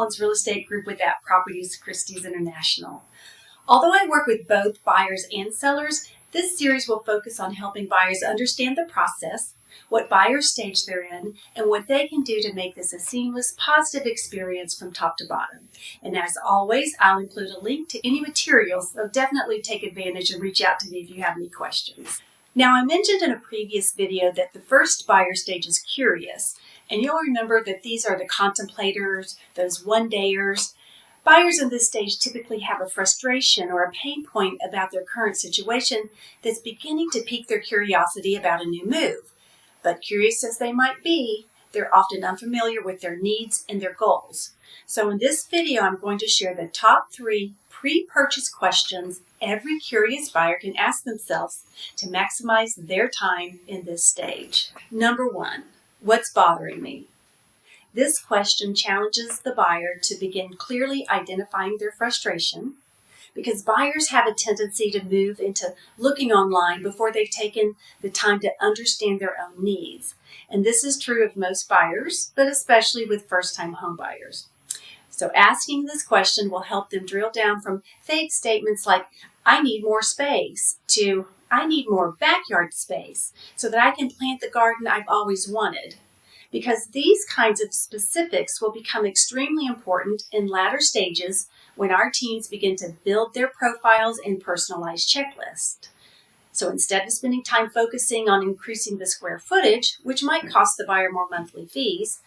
Collins Real Estate Group with 𝗪𝗁 Christie's International. Although I work with both buyers and sellers, this series will focus on helping buyers understand the process, what buyer stage they're in, and what they can do to make this a seamless, positive experience from top to bottom. And as always, I'll include a link to any materials, so definitely take advantage and reach out to me if you have any questions. Now, I mentioned in a previous video that the first buyer stage is curious, and you'll remember that these are the contemplators, those one-dayers. Buyers in this stage typically have a frustration or a pain point about their current situation that's beginning to pique their curiosity about a new move. But curious as they might be, they're often unfamiliar with their needs and their goals. So in this video, I'm going to share the top 3 pre-purchase questions every curious buyer can ask themselves to maximize their time in this stage. Number 1, what's bothering me? This question challenges the buyer to begin clearly identifying their frustration, because buyers have a tendency to move into looking online before they've taken the time to understand their own needs. And this is true of most buyers, but especially with first-time home buyers. So asking this question will help them drill down from vague statements like, I need more space, to I need more backyard space so that I can plant the garden I've always wanted. Because these kinds of specifics will become extremely important in latter stages when our teams begin to build their profiles and personalized checklists. So instead of spending time focusing on increasing the square footage, which might cost the buyer more monthly fees,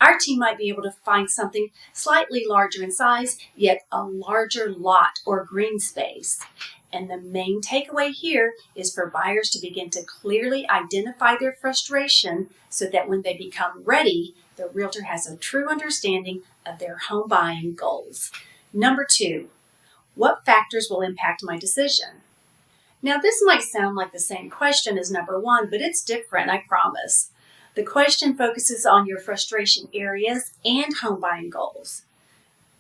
our team might be able to find something slightly larger in size, yet a larger lot or green space. And the main takeaway here is for buyers to begin to clearly identify their frustration so that when they become ready, the realtor has a true understanding of their home buying goals. Number 2, what factors will impact my decision? Now, this might sound like the same question as number 1, but it's different, I promise. The question focuses on your frustration areas and home buying goals.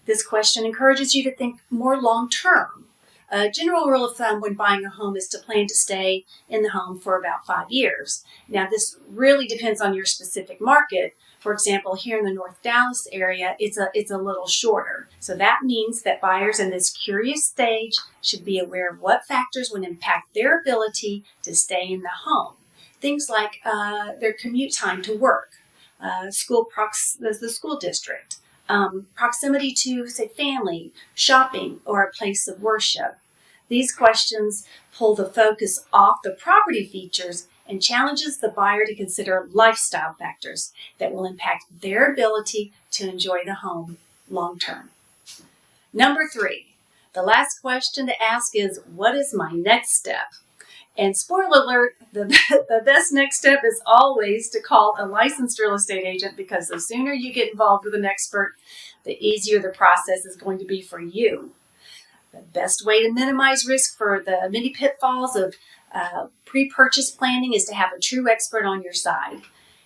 This question encourages you to think more long-term. A general rule of thumb when buying a home is to plan to stay in the home for about 5 years. Now, this really depends on your specific market. For example, here in the North Dallas area, it's a little shorter. So that means that buyers in this curious stage should be aware of what factors would impact their ability to stay in the home. Things like their commute time to work, the school district, proximity to, say, family, shopping, or a place of worship. These questions pull the focus off the property features and challenges the buyer to consider lifestyle factors that will impact their ability to enjoy the home long term. Number 3, the last question to ask is, what is my next step? And spoiler alert, the best next step is always to call a licensed real estate agent, because the sooner you get involved with an expert, the easier the process is going to be for you. The best way to minimize risk for the many pitfalls of pre-purchase planning is to have a true expert on your side.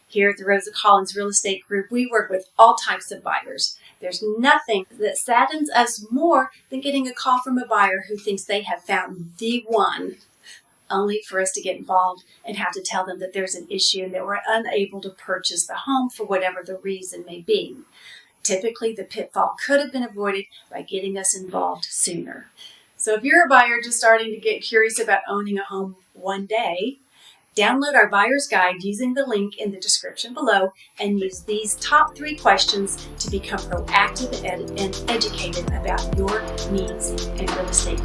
Here at the Rosa Collins Real Estate Group, we work with all types of buyers. There's nothing that saddens us more than getting a call from a buyer who thinks they have found the one, only for us to get involved and have to tell them that there's an issue and that we're unable to purchase the home for whatever the reason may be. Typically, the pitfall could have been avoided by getting us involved sooner. So if you're a buyer just starting to get curious about owning a home one day, download our buyer's guide using the link in the description below and use these top 3 questions to become proactive and educated about your needs and real estate